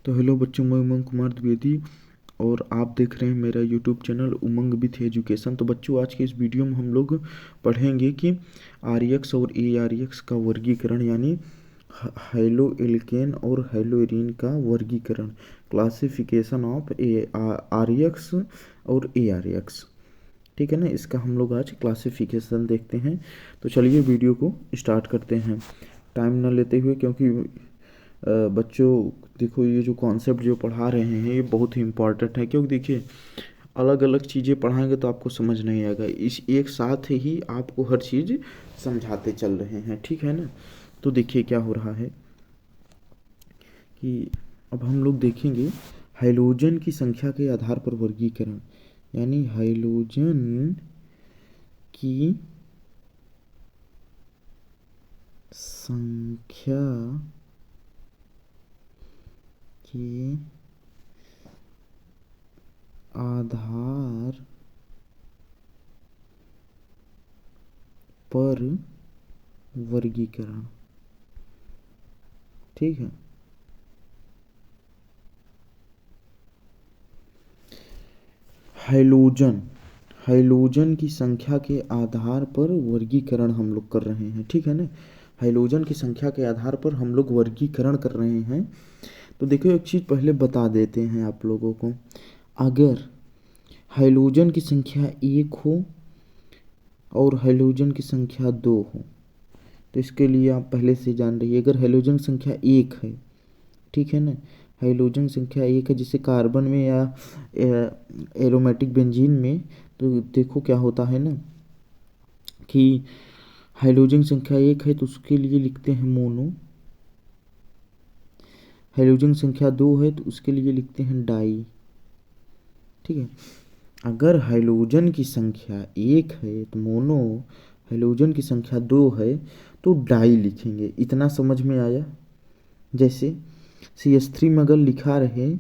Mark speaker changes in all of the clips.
Speaker 1: तो हेलो बच्चों, मैं उमंग कुमार द्विवेदी और आप देख रहे हैं मेरा YouTube channel Umang with education. तो बच्चों, आज के इस वीडियो में हम लोग पढ़ेंगे कि आरएक्स और एआरएक्स का वर्गीकरण, यानी हैलो एल्केन और हैलोइरीन का वर्गीकरण, क्लासिफिकेशन ऑफ आरएक्स और एआरएक्स। ठीक है ना, इसका हम लोग आज क्लासिफिकेशन देखते हैं। तो चलिए वीडियो को स्टार्ट करते हैं टाइम न लेते हुए, क्योंकि बच्चों देखो, ये जो कॉन्सेप्ट जो पढ़ा रहे हैं ये बहुत ही इम्पॉर्टेंट है। क्योंकि देखिए, अलग अलग चीज़ें पढ़ाएंगे तो आपको समझ नहीं आएगा, इस एक साथ ही आपको हर चीज़ समझाते चल रहे हैं। ठीक है ना। तो देखिए क्या हो रहा है कि अब हम लोग देखेंगे हाइड्रोजन की संख्या के आधार पर वर्गीकरण, यानी हाइड्रोजन की संख्या के आधार पर वर्गीकरण। ठीक है। हाइड्रोजन की संख्या के आधार पर वर्गीकरण हम लोग कर रहे हैं। ठीक है ना। हाइड्रोजन की संख्या के आधार पर हम लोग वर्गीकरण कर रहे हैं। तो देखो, एक चीज़ पहले बता देते हैं आप लोगों को। अगर हाइड्रोजन की संख्या 1 हो और हाइड्रोजन की संख्या 2 हो, तो इसके लिए आप पहले से जान रही है। अगर हाइड्रोजन संख्या 1 है, ठीक है ना, हाइड्रोजन संख्या 1 है, जैसे कार्बन में या एरोमेटिक बेंजीन में, तो देखो क्या होता है ना कि हाइड्रोजन संख्या 1 है तो उसके लिए लिखते हैं मोनो। हाइड्रोजन संख्या 2 है तो उसके लिए लिखते हैं डाई। ठीक है। अगर हाइड्रोजन की संख्या 1 है तो मोनो, हाइड्रोजन की संख्या 2 है तो डाई लिखेंगे। इतना समझ में आया। जैसे CH3 में अगर लिखा रहे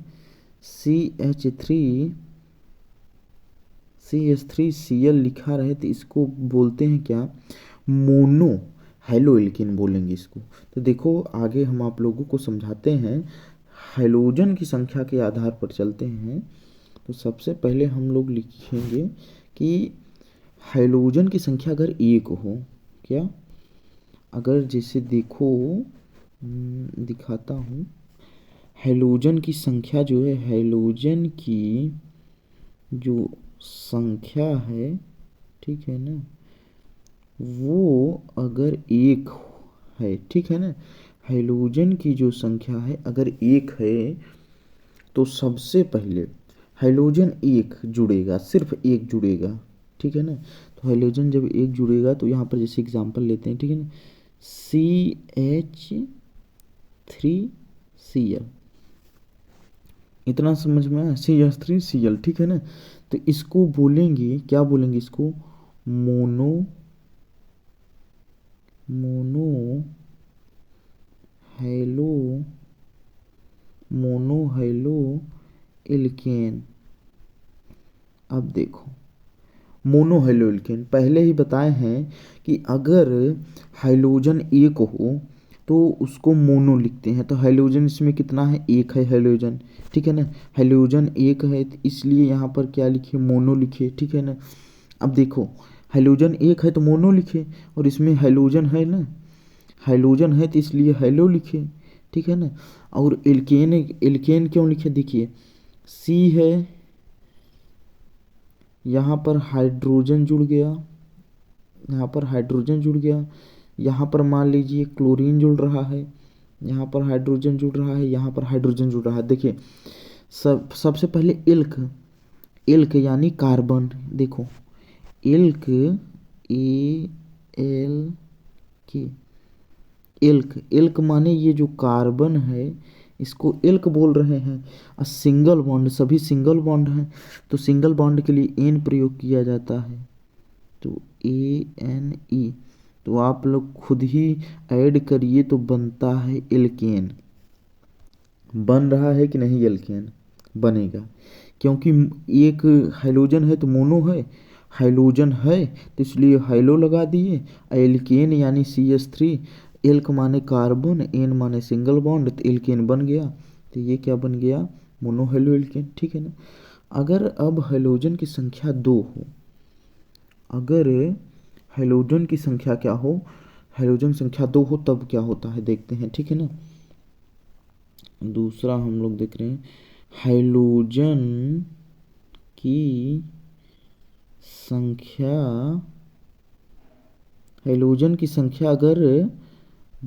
Speaker 1: CH3Cl लिखा रहे तो इसको बोलते हैं क्या, मोनो हैलो एल्केन बोलेंगे इसको। तो देखो, आगे हम आप लोगों को समझाते हैं। हाइड्रोजन की संख्या के आधार पर चलते हैं। तो सबसे पहले हम लोग लिखेंगे कि हाइड्रोजन की संख्या अगर 1 हो, क्या, अगर जैसे देखो दिखाता हूँ, हाइड्रोजन की संख्या जो है, हाइड्रोजन की जो संख्या है, ठीक है ना, वो अगर 1 है, ठीक है ना, हाइड्रोजन की जो संख्या है अगर 1 है तो सबसे पहले हाइड्रोजन 1 जुड़ेगा, सिर्फ 1 जुड़ेगा। ठीक है ना। तो हाइड्रोजन जब 1 जुड़ेगा तो यहाँ पर जैसे एग्जांपल लेते हैं, ठीक है ना, CH3Cl, इतना समझ में आया, CH3Cl। ठीक है ना। तो इसको बोलेंगे, क्या बोलेंगे इसको, मोनो हैलो एल्केन। अब देखो, मोनो हैलो एल्केन पहले ही बताए हैं कि अगर हाइड्रोजन 1 हो तो उसको मोनो लिखते हैं। तो हाइड्रोजन इसमें कितना है, 1 है हाइड्रोजन। ठीक है ना। हाइड्रोजन 1 है तो इसलिए यहाँ पर क्या लिखे, मोनो लिखे। ठीक है ना। अब देखो, हाइड्रोजन 1 है तो मोनो लिखे, और इसमें हाइड्रोजन है ना, हाइड्रोजन है तो इसलिए हैलो लिखे। ठीक है ना। और एल्केन क्यों लिखे, देखिए C है, यहाँ पर हाइड्रोजन जुड़ गया, यहाँ पर हाइड्रोजन जुड़ गया, यहाँ पर मान लीजिए क्लोरीन जुड़ रहा है, यहाँ पर हाइड्रोजन जुड़ रहा है, यहाँ पर हाइड्रोजन जुड़ रहा है। देखिए, सबसे पहले एल्क यानी कार्बन। देखो, एल्क एल्क माने ये जो कार्बन है इसको एल्क बोल रहे हैं। और सिंगल बॉन्ड, सभी सिंगल बॉन्ड हैं, तो सिंगल बॉन्ड के लिए एन प्रयोग किया जाता है, तो ANE। तो आप लोग खुद ही ऐड करिए तो बनता है एल्केन। बन रहा है कि नहीं, एल्केन बनेगा, क्योंकि एक हाइड्रोजन है तो मोनो है, हाइड्रोजन है तो इसलिए हाइलो लगा दिए। एल्केन यानी CH3, एल्क माने कार्बन, एन माने सिंगल बॉन्ड, तो एल्केन बन गया। तो ये क्या बन गया, मोनो हेलो एल्केन, ठीक है ना। अगर अब हेलोजन की संख्या 2 हो, अगर हेलोजन की संख्या क्या हो, हेलोजन संख्या 2 हो, तब क्या होता है देखते हैं, ठीक है ना। दूसरा हम लोग देख रहे हैं, हेलोजन की संख्या, हेलोजन की संख्या अगर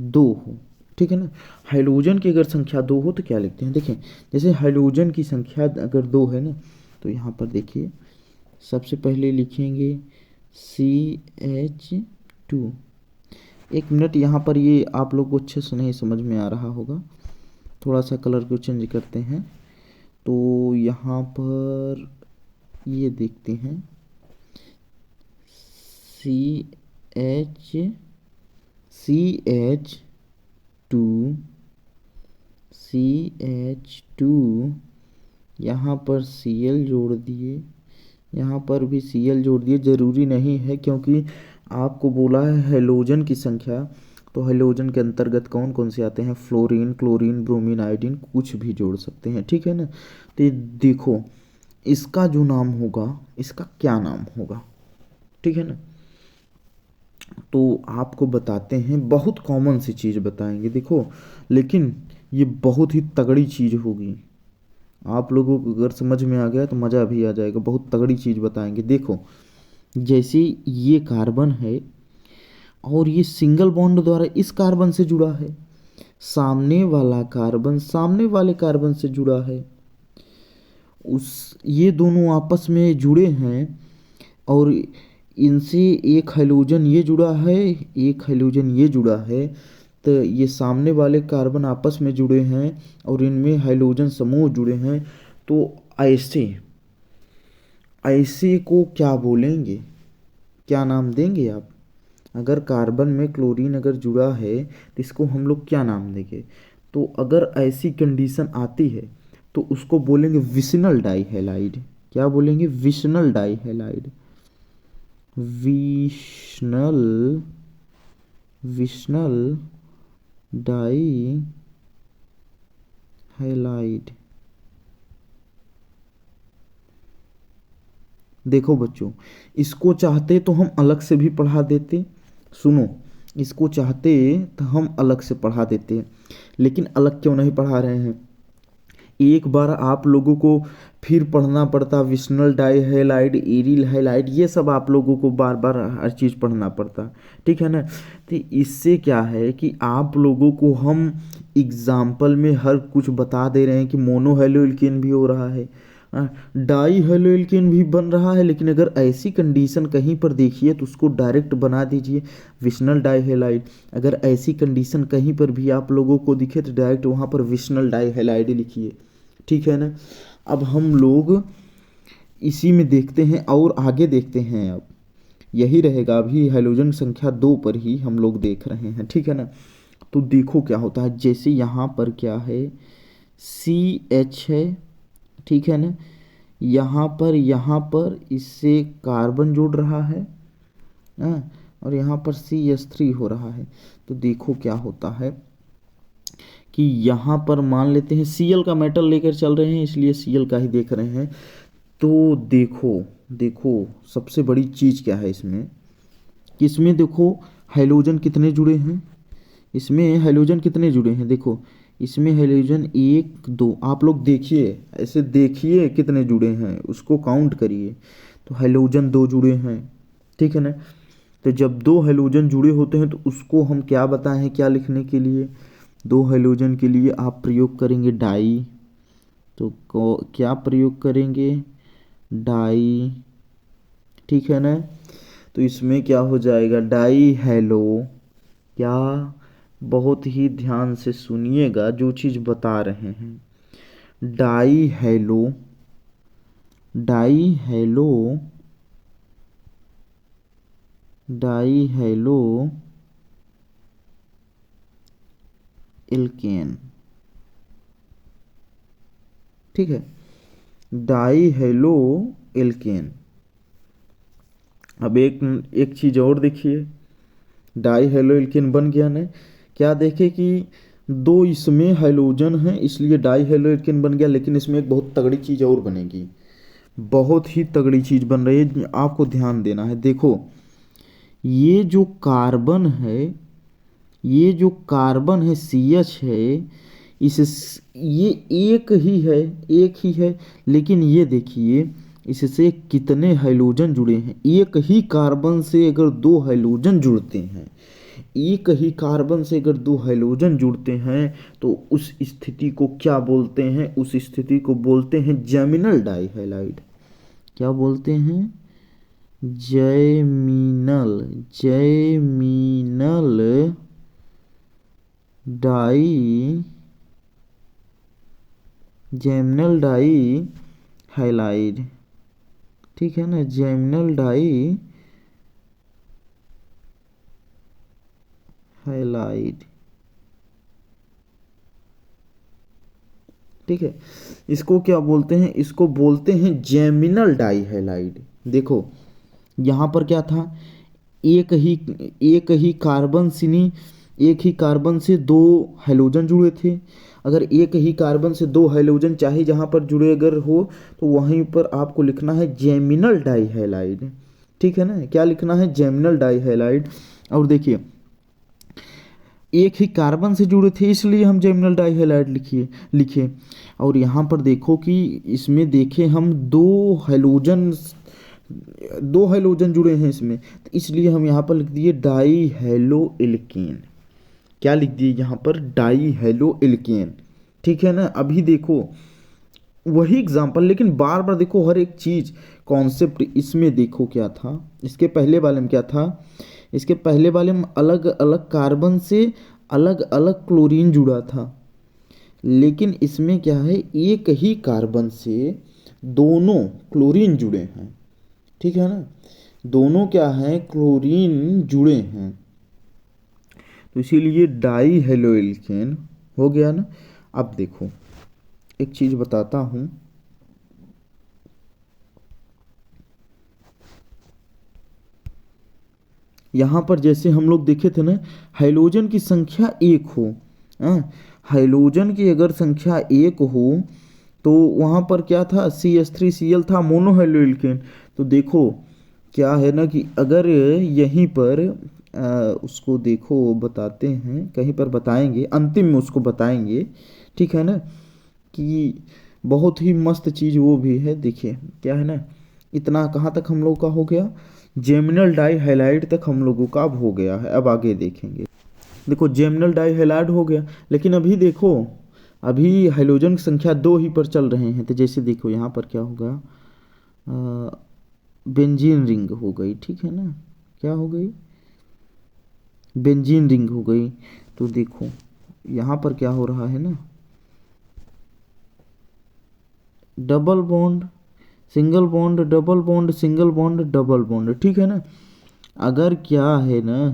Speaker 1: 2 हो, ठीक है ना। हाइड्रोजन की अगर संख्या 2 हो तो क्या लिखते हैं, देखें, जैसे हाइड्रोजन की संख्या अगर 2 है ना, तो यहाँ पर देखिए सबसे पहले लिखेंगे CH2। एक मिनट, यहाँ पर ये आप लोग को अच्छे से नहीं समझ में आ रहा होगा, थोड़ा सा कलर को चेंज करते हैं। तो यहाँ पर ये देखते हैं CH2, यहाँ पर Cl जोड़ दिए, यहाँ पर भी Cl जोड़ दिए, ज़रूरी नहीं है क्योंकि आपको बोला है हेलोजन की संख्या, तो हेलोजन के अंतर्गत कौन कौन से आते हैं, फ्लोरीन, क्लोरीन, ब्रोमीन, आयोडीन, कुछ भी जोड़ सकते हैं, ठीक है ना। तो ये देखो, इसका जो नाम होगा, इसका क्या नाम होगा, ठीक है ना। तो आपको बताते हैं, बहुत कॉमन सी चीज़ बताएंगे देखो, लेकिन ये बहुत ही तगड़ी चीज़ होगी, आप लोगों को अगर समझ में आ गया तो मज़ा भी आ जाएगा, बहुत तगड़ी चीज़ बताएंगे। देखो, जैसे ये कार्बन है और ये सिंगल बॉन्ड द्वारा इस कार्बन से जुड़ा है, सामने वाला कार्बन सामने वाले कार्बन से जुड़ा है, उस ये दोनों आपस में जुड़े हैं और इनसे एक हाइड्रोजन ये जुड़ा है, एक हाइड्रोजन ये जुड़ा है, तो ये सामने वाले कार्बन आपस में जुड़े हैं और इनमें हाइड्रोजन समूह जुड़े हैं। तो ऐसे ऐसे को क्या बोलेंगे, क्या नाम देंगे आप, अगर कार्बन में क्लोरीन अगर जुड़ा है तो इसको हम लोग क्या नाम देंगे। तो अगर ऐसी कंडीशन आती है तो उसको बोलेंगे विशनल डाइहैलाइड, क्या बोलेंगे, विशनल डाइहैलाइड, विशनल विशनल डाइहैलाइड। देखो बच्चों, इसको चाहते तो हम अलग से भी पढ़ा देते, सुनो, इसको चाहते तो हम अलग से पढ़ा देते, लेकिन अलग क्यों नहीं पढ़ा रहे हैं, एक बार आप लोगों को फिर पढ़ना पड़ता, विशनल डाइहैलाइड, एरिल हैलाइड, ये सब आप लोगों को बार बार हर चीज़ पढ़ना पड़ता, ठीक है ना। तो इससे क्या है कि आप लोगों को हम एग्जाम्पल में हर कुछ बता दे रहे हैं कि मोनो हेलोइल्केन भी हो रहा है, डाई हेलोइल्केन भी बन रहा है, लेकिन अगर ऐसी कंडीशन कहीं पर देखिए तो उसको डायरेक्ट बना दीजिए विशनल डाइहैलाइड। अगर ऐसी कंडीशन कहीं पर भी आप लोगों को दिखे तो डायरेक्ट वहाँ पर विशनल डाइहैलाइड लिखिए, ठीक है ना। अब हम लोग इसी में देखते हैं और आगे देखते हैं, अब यही रहेगा, अभी हाइड्रोजन संख्या 2 पर ही हम लोग देख रहे हैं, ठीक है ना। तो देखो क्या होता है, जैसे यहाँ पर क्या है, CH है, ठीक है ना, यहाँ पर इससे कार्बन जुड़ रहा है, हाँ, और यहाँ पर CH3 हो रहा है। तो देखो क्या होता है कि यहाँ पर मान लेते हैं Cl का मेटल लेकर चल रहे हैं, इसलिए Cl का ही देख रहे हैं। तो देखो देखो, सबसे बड़ी चीज़ क्या है इसमें, कि इसमें देखो हाइड्रोजन कितने जुड़े हैं, इसमें हाइड्रोजन कितने जुड़े हैं, देखो इसमें हाइड्रोजन 1 2, आप लोग देखिए, ऐसे देखिए कितने जुड़े हैं, उसको काउंट करिए। तो हाइड्रोजन 2 जुड़े हैं, ठीक है ना। तो जब 2 हाइड्रोजन जुड़े होते हैं तो उसको हम क्या बताएं हैं, क्या लिखने के लिए, 2 हाइड्रोजन के लिए आप प्रयोग करेंगे डाई, तो क्या प्रयोग करेंगे, डाई, ठीक है ना। तो इसमें क्या हो जाएगा, डाई हेलो, क्या, बहुत ही ध्यान से सुनिएगा जो चीज़ बता रहे हैं, die hello, die hello, die halo alkane, ठीक है, डाई हेलो एल्केन। अब एक चीज़ और देखिए, डाई हेलो एल्केन बन गया ना, क्या देखे कि दो इसमें हाइलोजन है इसलिए डाई हेलोजन बन गया, लेकिन इसमें एक बहुत तगड़ी चीज़ और बनेगी, बहुत ही तगड़ी चीज़ बन रही है, आपको ध्यान देना है। देखो ये जो कार्बन है, ये जो कार्बन है CH है, इस ये एक ही है, एक ही है, लेकिन ये देखिए इससे कितने हाइलोजन जुड़े हैं। एक ही कार्बन से अगर दो हाइलोजन जुड़ते हैं, एक ही कार्बन से अगर दो हाइलोजन जुड़ते हैं तो उस स्थिति को क्या बोलते हैं? उस स्थिति को बोलते हैं जैमिनल डाइहैलाइड। क्या बोलते हैं? जैमिनल, जैमिनल डाई, जैमिनल डाई हैलाइड, ठीक है ना, जैमिनल डाई हैलाइड, ठीक है। इसको क्या बोलते हैं? इसको बोलते हैं जैमिनल डाई हैलाइड। देखो यहाँ पर क्या था, एक ही कार्बन सिनी, एक ही कार्बन से दो हाइलोजन जुड़े थे। अगर एक ही कार्बन से दो हाइलोजन चाहे जहाँ पर जुड़े अगर हो तो वहीं पर आपको लिखना है जैमिनल डाइहैलाइड, ठीक है ना। क्या लिखना है? जैमिनल डाइहैलाइड। और देखिए एक ही कार्बन से जुड़े थे इसलिए हम जैमिनल डाइहैलाइड लिखे। और यहाँ पर देखो कि इसमें देखें हम दो हाइलोजन जुड़े हैं इसमें, तो इसलिए हम यहाँ पर लिख दिए डाई हेलो एल्केन। क्या लिख दिए यहाँ पर? डाई हेलो एल्केन, ठीक है ना। अभी देखो वही एग्जाम्पल, लेकिन बार बार देखो हर एक चीज कॉन्सेप्ट इसमें देखो क्या था, इसके पहले वाले में क्या था, इसके पहले वाले में अलग अलग कार्बन से अलग अलग क्लोरीन जुड़ा था, लेकिन इसमें क्या है, एक ही कार्बन से दोनों क्लोरीन जुड़े हैं, ठीक है ना, दोनों क्या है, क्लोरीन जुड़े हैं, तो इसीलिए डाई हेलो एल्केन हो गया ना। अब देखो एक चीज बताता हूं, यहां पर जैसे हम लोग देखे थे ना, हाइलोजन की संख्या एक हो, हाइलोजन की अगर संख्या एक हो तो वहां पर क्या था, CH3Cl था, मोनोहाइलो एल्केन। तो देखो क्या है ना कि अगर यहीं पर उसको देखो बताते हैं, कहीं पर बताएंगे, अंतिम में उसको बताएंगे, ठीक है ना, कि बहुत ही मस्त चीज़ वो भी है। देखिए क्या है ना, इतना कहाँ तक हम लोग का हो गया, जेमिनल डाई हैलाइड तक हम लोगों का अब हो गया है। अब आगे देखेंगे। देखो जेमिनल डाई हैलाइड हो गया, लेकिन अभी देखो अभी हाइलोजन की संख्या दो ही पर चल रहे हैं। तो जैसे देखो यहाँ पर क्या होगा, बेंजीन रिंग हो गई, ठीक है ना, क्या हो गई, बेंजीन रिंग हो गई। तो देखो यहाँ पर क्या हो रहा है ना, double bond, single bond, double bond, single bond, double bond, ठीक है ना। अगर क्या है ना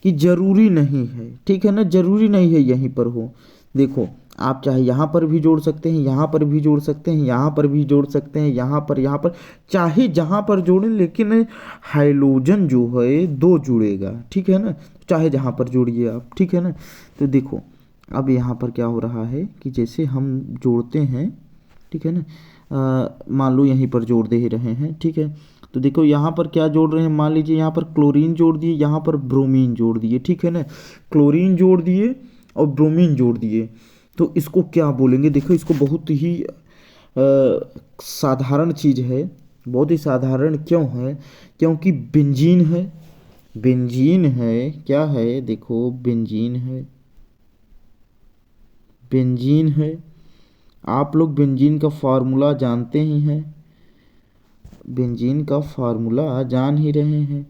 Speaker 1: कि जरूरी नहीं है, ठीक है ना, जरूरी नहीं है यहीं पर हो। देखो आप चाहे यहाँ पर भी जोड़ सकते हैं, यहाँ पर भी जोड़ सकते हैं, यहाँ पर भी जोड़ सकते हैं, यहाँ पर चाहे जहाँ पर जोड़ें, लेकिन हाइलोजन जो है दो जुड़ेगा, ठीक है ना, चाहे जहाँ पर जोड़िए आप, ठीक है ना। तो देखो अब यहाँ पर क्या हो रहा है कि जैसे हम जोड़ते हैं, ठीक है ना, मान लो यहीं पर जोड़ दे ही रहे हैं, ठीक है। तो देखो यहाँ पर क्या जोड़ रहे हैं, मान लीजिए यहाँ पर क्लोरीन जोड़ दिए, यहाँ पर ब्रोमीन जोड़ दिए, ठीक है ना, क्लोरीन जोड़ दिए और ब्रोमीन जोड़ दिए। तो इसको क्या बोलेंगे? देखो इसको बहुत ही साधारण चीज़ है, बहुत ही साधारण क्यों है, क्योंकि बेंजीन है, बेंजीन है, क्या है, देखो बेंजीन है, बेंजीन है। आप लोग बेंजीन का फार्मूला जानते ही हैं, बेंजीन का फार्मूला जान ही रहे हैं,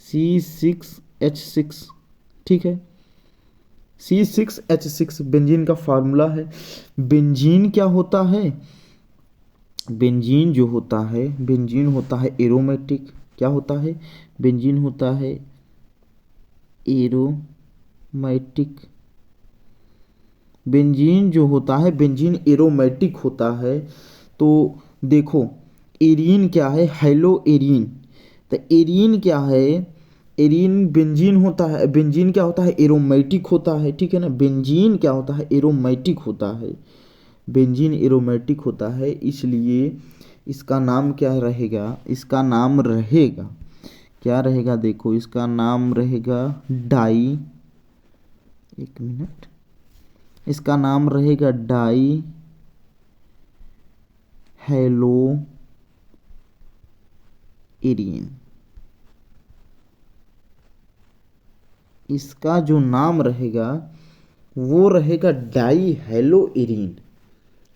Speaker 1: C6H6, ठीक है, C6H6 बेंजीन का फार्मूला है। बेंजीन क्या होता है, बेंजीन जो होता है, बेंजीन होता है एरोमेटिक। क्या होता है? बेंजीन होता है एरोमेटिक। बेंजीन जो होता है, बेंजीन एरोमेटिक होता है। तो देखो एरीन क्या है, हेलो एरीन। तो एरीन क्या है, एरीन बेंजीन होता है। बेंजीन क्या होता है? एरोमेटिक होता है, ठीक है ना। बेंजीन क्या होता है? एरोमेटिक होता है। बेंजीन एरोमेटिक होता है, इसलिए इसका नाम क्या रहेगा? इसका नाम रहेगा, क्या रहेगा? देखो इसका नाम रहेगा डाई, एक मिनट, इसका नाम रहेगा डाई हेलो एरीन। इसका जो नाम रहेगा वो रहेगा डाई हेलो एरीन।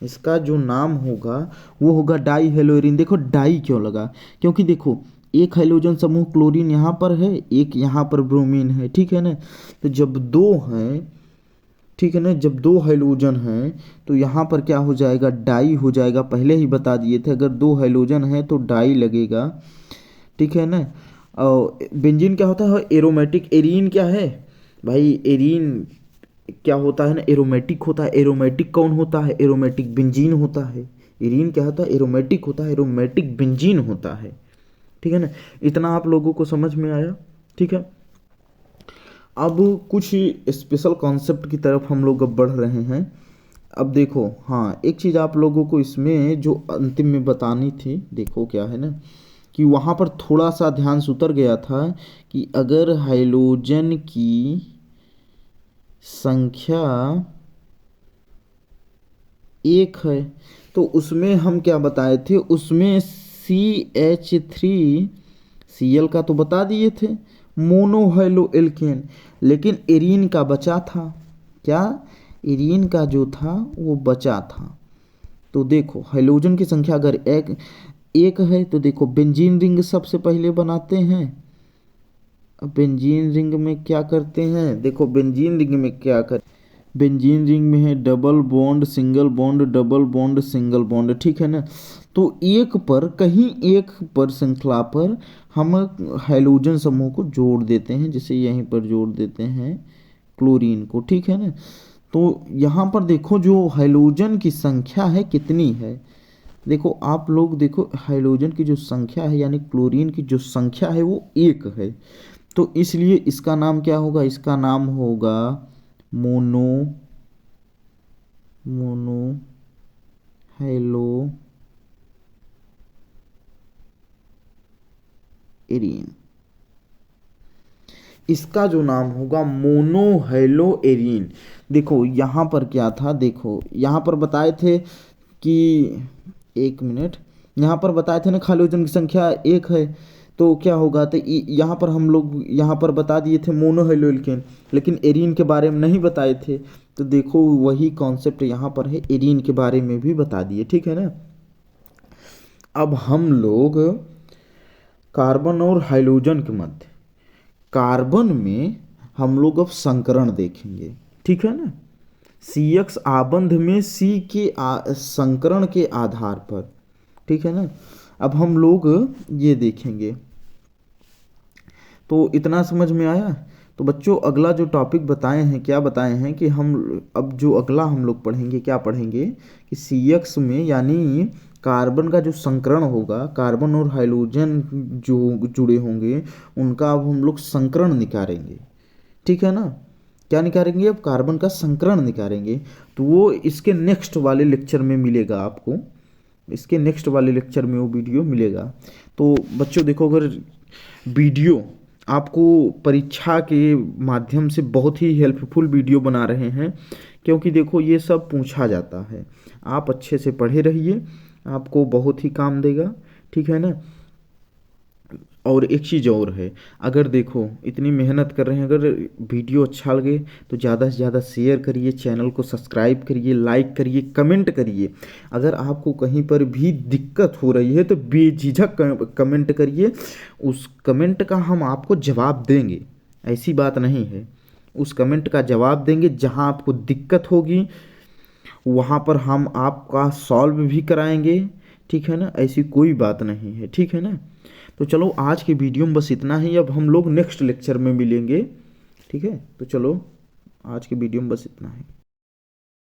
Speaker 1: इसका जो नाम होगा वो होगा डाई हेलो एरीन। देखो डाई क्यों लगा? क्योंकि देखो एक हाइड्रोजन समूह क्लोरीन यहाँ पर है, एक यहाँ पर ब्रोमीन है, ठीक है ना। तो जब दो हैं, ठीक है ना, जब दो हाइड्रोजन हैं तो यहाँ पर क्या हो जाएगा? डाई हो जाएगा। पहले ही बता दिए थे अगर दो हाइड्रोजन है तो डाई लगेगा, ठीक है ना। और बेंजीन क्या होता है? एरोमेटिक। एरीन क्या है भाई? एरीन क्या होता है ना? एरोमेटिक होता है। एरोमेटिक कौन होता है? एरोमेटिक बेंजीन होता है। एरीन क्या होता है? एरोमेटिक होता है, एरोमेटिक बेंजीन होता है, ठीक है ना। इतना आप लोगों को समझ में आया, ठीक है। अब कुछ स्पेशल कॉन्सेप्ट की तरफ हम लोग अब बढ़ रहे हैं। अब देखो, हाँ एक चीज़ आप लोगों को इसमें जो अंतिम में बतानी थी, देखो क्या है ना कि वहाँ पर थोड़ा सा ध्यान से उतर गया था कि अगर हाइड्रोजन की संख्या एक है तो उसमें हम क्या बताए थे? उसमें CH3Cl का तो बता दिए थे, मोनोहाइलो एल्केन। लेकिन एरीन का बचा था, क्या? एरीन का जो था वो बचा था। तो देखो हाइड्रोजन की संख्या अगर एक है तो देखो बेंजीन रिंग सबसे पहले बनाते हैं। अब बेंजीन रिंग में क्या करते हैं? देखो बेंजीन रिंग में क्या कर, बेंजीन रिंग में है double bond single bond, double bond single bond, ठीक है ना। तो एक पर, कहीं एक पर श्रृंखला पर हम हाइड्रोजन समूह को जोड़ देते हैं, जैसे यहीं पर जोड़ देते हैं क्लोरीन को, ठीक है ना। तो यहाँ पर देखो जो हाइड्रोजन की संख्या है कितनी है। देखो आप लोग देखो हाइड्रोजन की जो संख्या है यानी क्लोरीन की जो संख्या है वो एक है। तो इसलिए इसका नाम क्या होगा? इसका नाम होगा मोनो मोनो हेलो एरीन। इसका जो नाम होगा मोनो हेलो एरीन। देखो यहाँ पर क्या था? देखो यहाँ पर बताए थे कि, एक मिनट, यहाँ पर बताए थे ना हाइड्रोजन की संख्या एक है तो क्या होगा? तो यहाँ पर हम लोग यहाँ पर बता दिए थे मोनोहाइलो एल्केन, लेकिन एरीन के बारे में नहीं बताए थे। तो देखो वही कॉन्सेप्ट यहाँ पर है, एरीन के बारे में भी बता दिए, ठीक है ना। अब हम लोग कार्बन और हाइड्रोजन के मध्य, कार्बन में हम लोग अब संकरण देखेंगे, ठीक है ना। CX आबंध में C के संकरण के आधार पर, ठीक है ना। अब हम लोग ये देखेंगे। तो इतना समझ में आया? तो बच्चों अगला जो टॉपिक बताए हैं, क्या बताए हैं कि हम अब जो अगला हम लोग पढ़ेंगे, क्या पढ़ेंगे कि CX में यानी कार्बन का जो संकरण होगा, कार्बन और हाइड्रोजन जो जुड़े होंगे उनका अब हम लोग संकरण निकालेंगे, ठीक है ना। क्या निकालेंगे? अब कार्बन का संकरण निकालेंगे। तो वो इसके नेक्स्ट वाले लेक्चर में मिलेगा आपको, इसके नेक्स्ट वाले लेक्चर में वो वीडियो मिलेगा। तो बच्चों देखो अगर वीडियो आपको परीक्षा के माध्यम से बहुत ही हेल्पफुल वीडियो बना रहे हैं, क्योंकि देखो ये सब पूछा जाता है। आप अच्छे से पढ़े रहिए, आपको बहुत ही काम देगा, ठीक है ना। और एक चीज़ और है, अगर देखो इतनी मेहनत कर रहे हैं, अगर वीडियो अच्छा लगे तो ज़्यादा से ज़्यादा शेयर करिए, चैनल को सब्सक्राइब करिए, लाइक करिए, कमेंट करिए। अगर आपको कहीं पर भी दिक्कत हो रही है तो बेझिझक कमेंट करिए, उस कमेंट का हम आपको जवाब देंगे, ऐसी बात नहीं है। उस कमेंट का जवाब देंगे, जहाँ आपको दिक्कत होगी वहाँ पर हम आपका सॉल्व भी कराएंगे, ठीक है ना। ऐसी कोई बात नहीं है, ठीक है ना। तो चलो आज के वीडियो में बस इतना ही, अब हम लोग नेक्स्ट लेक्चर में मिलेंगे, ठीक है। तो चलो आज के वीडियो में बस इतना ही।